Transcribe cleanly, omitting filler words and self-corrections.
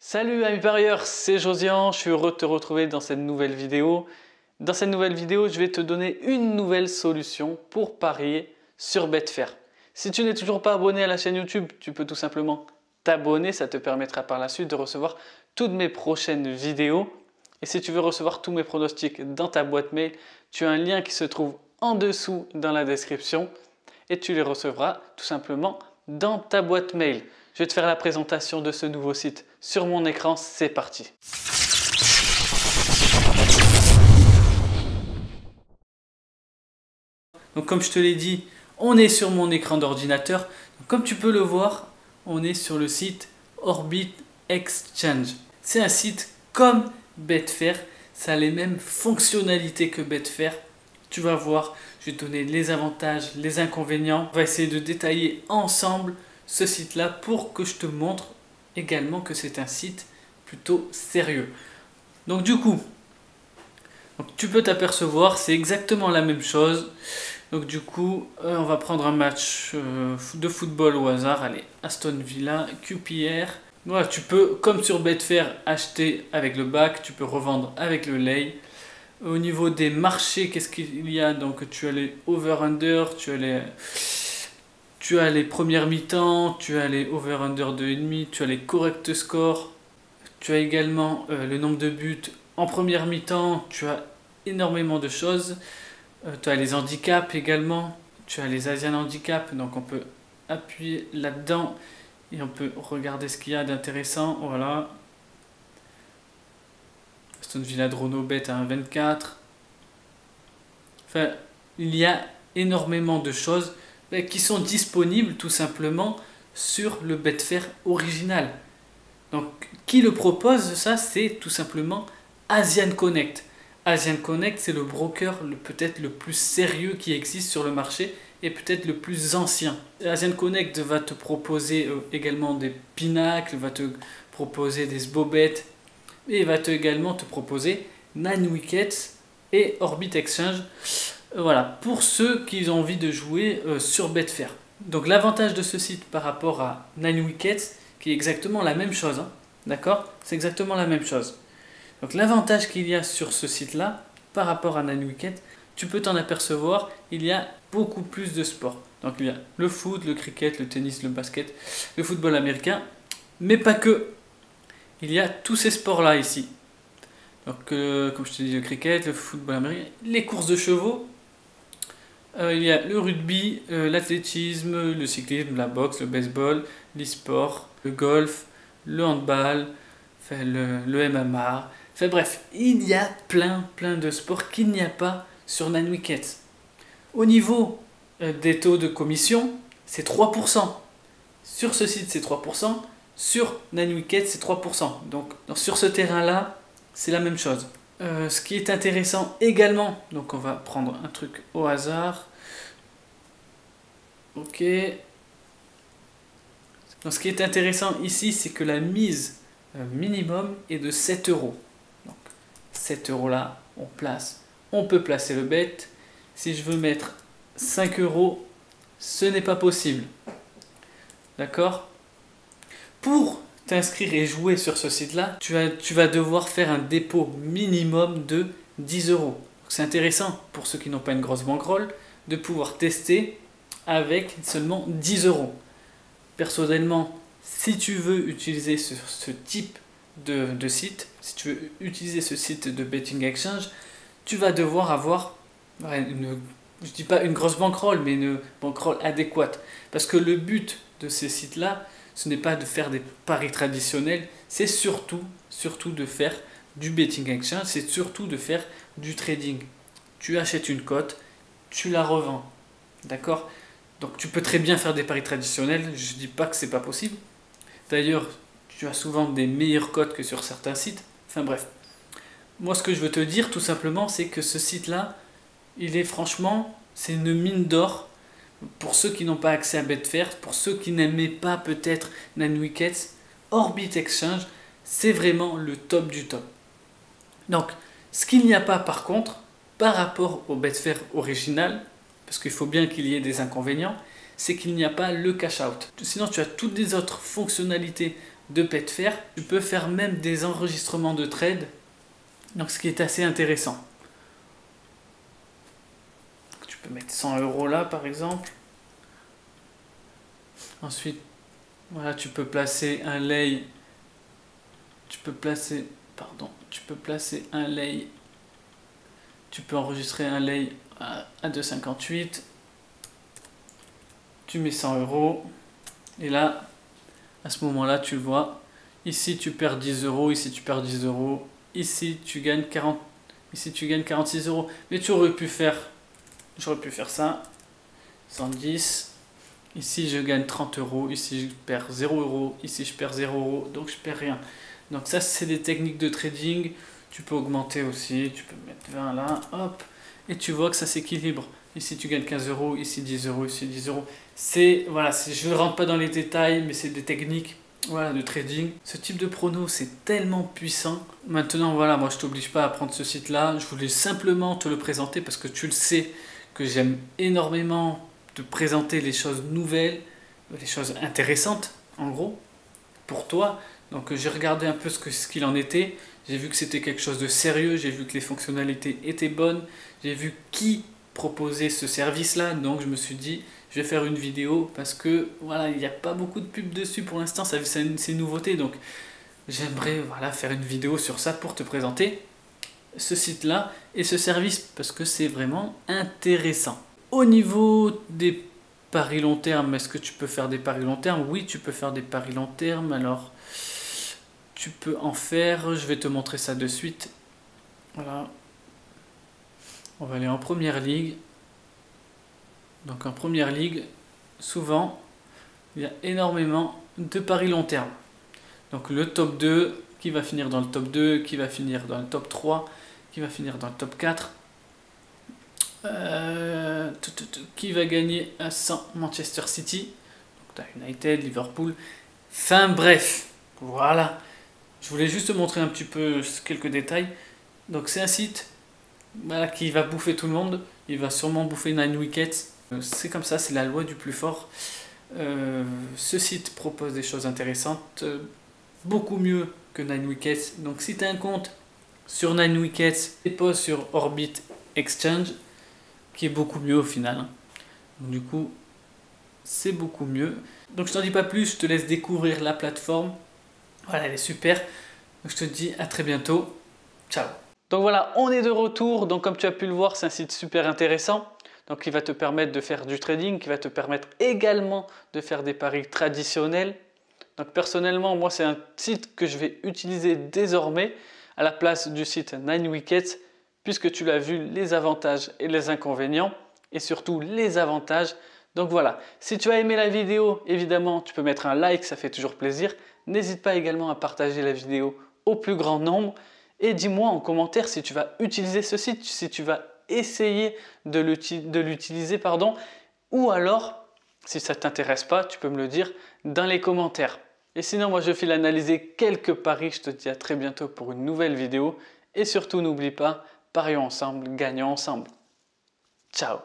Salut amis parieurs, c'est Josian, je suis heureux de te retrouver dans cette nouvelle vidéo. Dans cette nouvelle vidéo, je vais te donner une nouvelle solution pour parier sur Betfair. Si tu n'es toujours pas abonné à la chaîne YouTube, tu peux tout simplement t'abonner, ça te permettra par la suite de recevoir toutes mes prochaines vidéos. Et si tu veux recevoir tous mes pronostics dans ta boîte mail, tu as un lien qui se trouve en dessous dans la description et tu les recevras tout simplement dans ta boîte mail. Je vais te faire la présentation de ce nouveau site sur mon écran, c'est parti. Donc comme je te l'ai dit, on est sur mon écran d'ordinateur. Comme tu peux le voir, on est sur le site Orbit Exchange. C'est un site comme Betfair, ça a les mêmes fonctionnalités que Betfair. Tu vas voir, je vais te donner les avantages, les inconvénients. On va essayer de détailler ensemble ce site-là pour que je te montre également que c'est un site plutôt sérieux. Donc du coup, tu peux t'apercevoir, c'est exactement la même chose. Donc du coup, on va prendre un match de football au hasard. Allez, Aston Villa, QPR. Voilà, tu peux, comme sur Betfair, acheter avec le back, tu peux revendre avec le lay. Au niveau des marchés, qu'est-ce qu'il y a? Donc tu as les over-under, tu as les premières mi-temps, tu as les over-under 2,5, tu as les correct scores, tu as également le nombre de buts en première mi-temps, tu as énormément de choses. Tu as les handicaps également, tu as les Asian handicaps, donc on peut appuyer là-dedans et on peut regarder ce qu'il y a d'intéressant. Voilà. Aston Villa Drono bet à 1,24. Enfin, il y a énormément de choses qui sont disponibles tout simplement sur le Betfair original. Donc, qui le propose ça? C'est tout simplement Asian Connect. Asian Connect, c'est le broker peut-être le plus sérieux qui existe sur le marché et peut-être le plus ancien. Asian Connect va te proposer également des pinacles, va te proposer des sbobets et va également te proposer 9 Wickets et Orbit Exchange. Voilà, pour ceux qui ont envie de jouer sur Betfair. Donc l'avantage de ce site par rapport à 9 Wickets, qui est exactement la même chose, hein, d'accord? C'est exactement la même chose. Donc l'avantage qu'il y a sur ce site-là, par rapport à 9 Wickets, tu peux t'en apercevoir, il y a beaucoup plus de sports. Donc il y a le foot, le cricket, le tennis, le basket, le football américain, mais pas que. Il y a tous ces sports-là ici. Donc comme je te dis, le cricket, le football américain, les courses de chevaux, il y a le rugby, l'athlétisme, le cyclisme, la boxe, le baseball, l'e-sport, le golf, le handball, enfin, le MMA. Enfin bref, il y a plein de sports qu'il n'y a pas sur 9 Wickets. Au niveau des taux de commission, c'est 3%. Sur ce site, c'est 3%. Sur 9 Wickets, c'est 3%. Donc sur ce terrain-là, c'est la même chose. Ce qui est intéressant également, donc on va prendre un truc au hasard. Ok. Donc ce qui est intéressant ici, c'est que la mise minimum est de 7 euros. Donc 7 euros là, on peut placer le bet. Si je veux mettre 5 euros, ce n'est pas possible. D'accord? Pour t'inscrire et jouer sur ce site-là, tu vas devoir faire un dépôt minimum de 10 euros. C'est intéressant pour ceux qui n'ont pas une grosse bankroll de pouvoir tester avec seulement 10 euros. Personnellement, si tu veux utiliser ce type de site, si tu veux utiliser ce site de betting exchange, tu vas devoir avoir je dis pas une grosse bankroll, mais une bankroll adéquate. Parce que le but de ces sites-là, ce n'est pas de faire des paris traditionnels, c'est surtout de faire du betting exchange, c'est surtout de faire du trading. Tu achètes une cote, tu la revends. D'accord? Donc tu peux très bien faire des paris traditionnels, je ne dis pas que c'est pas possible. D'ailleurs, tu as souvent des meilleures cotes que sur certains sites. Enfin bref. Moi ce que je veux te dire tout simplement, c'est que ce site-là, c'est une mine d'or. Pour ceux qui n'ont pas accès à Betfair, pour ceux qui n'aimaient pas peut-être 9 Wickets, Orbit Exchange, c'est vraiment le top du top. Donc, ce qu'il n'y a pas par contre, par rapport au Betfair original, parce qu'il faut bien qu'il y ait des inconvénients, c'est qu'il n'y a pas le cash out. Sinon, tu as toutes les autres fonctionnalités de Betfair. Tu peux faire même des enregistrements de trade, donc ce qui est assez intéressant. Tu peux mettre 100 € là par exemple. Ensuite, voilà, tu peux placer un lay. Tu peux placer un lay. Tu peux enregistrer un lay à 2,58. Tu mets 100 €. Et là, à ce moment-là, tu le vois. Ici, tu perds 10 €. Ici, tu perds 10 €. Ici, tu gagnes 40. Ici, tu gagnes 46 €. Mais j'aurais pu faire ça. 110. Ici, je gagne 30 €. Ici, je perds 0 €. Ici, je perds 0 €. Donc, je perds rien. Donc, ça, c'est des techniques de trading. Tu peux augmenter aussi. Tu peux mettre 20 là. Hop. Et tu vois que ça s'équilibre. Ici, tu gagnes 15 €. Ici, 10 €. Ici, 10 €. Voilà, je ne rentre pas dans les détails, mais c'est des techniques, voilà, de trading. Ce type de prono, c'est tellement puissant. Maintenant, voilà, moi, je t'oblige pas à prendre ce site-là. Je voulais simplement te le présenter parce que tu le sais que j'aime énormément de présenter les choses nouvelles, les choses intéressantes, en gros, pour toi. Donc j'ai regardé un peu ce qu'il en était, j'ai vu que c'était quelque chose de sérieux, j'ai vu que les fonctionnalités étaient bonnes, j'ai vu qui proposait ce service-là, donc je me suis dit, je vais faire une vidéo parce que voilà, il n'y a pas beaucoup de pubs dessus pour l'instant, c'est une nouveauté, donc j'aimerais voilà, faire une vidéo sur ça pour te présenter ce site-là et ce service parce que c'est vraiment intéressant. Au niveau des paris long terme, est-ce que tu peux faire des paris long terme? Oui, tu peux faire des paris long terme. Alors, tu peux en faire. Je vais te montrer ça de suite. Voilà. On va aller en première ligue. Donc en première ligue, souvent, il y a énormément de paris long terme. Donc le top 2, qui va finir dans le top 2, qui va finir dans le top 3, qui va finir dans le top 4. Qui va gagner à 100 Manchester City, donc tu as United, Liverpool, enfin bref, voilà, je voulais juste te montrer un petit peu quelques détails. Donc c'est un site voilà, qui va bouffer tout le monde, il va sûrement bouffer 9 Wickets, c'est comme ça, c'est la loi du plus fort. Ce site propose des choses intéressantes, beaucoup mieux que 9 Wickets, donc si tu as un compte sur 9 Wickets, dépose sur Orbit Exchange, qui est beaucoup mieux au final. Donc, du coup, c'est beaucoup mieux. Donc je t'en dis pas plus, je te laisse découvrir la plateforme. Voilà, elle est super. Donc je te dis à très bientôt. Ciao. Donc voilà, on est de retour. Donc comme tu as pu le voir, c'est un site super intéressant. Donc qui va te permettre de faire du trading, qui va te permettre également de faire des paris traditionnels. Donc personnellement, moi c'est un site que je vais utiliser désormais à la place du site 9 Wickets, puisque tu l'as vu, les avantages et les inconvénients, et surtout les avantages. Donc voilà, si tu as aimé la vidéo, évidemment, tu peux mettre un like, ça fait toujours plaisir. N'hésite pas également à partager la vidéo au plus grand nombre. Et dis-moi en commentaire si tu vas utiliser ce site, si tu vas essayer de l'utiliser, ou alors, si ça ne t'intéresse pas, tu peux me le dire dans les commentaires. Et sinon, moi je file analyser quelques paris. Je te dis à très bientôt pour une nouvelle vidéo. Et surtout, n'oublie pas, parions ensemble, gagnons ensemble. Ciao.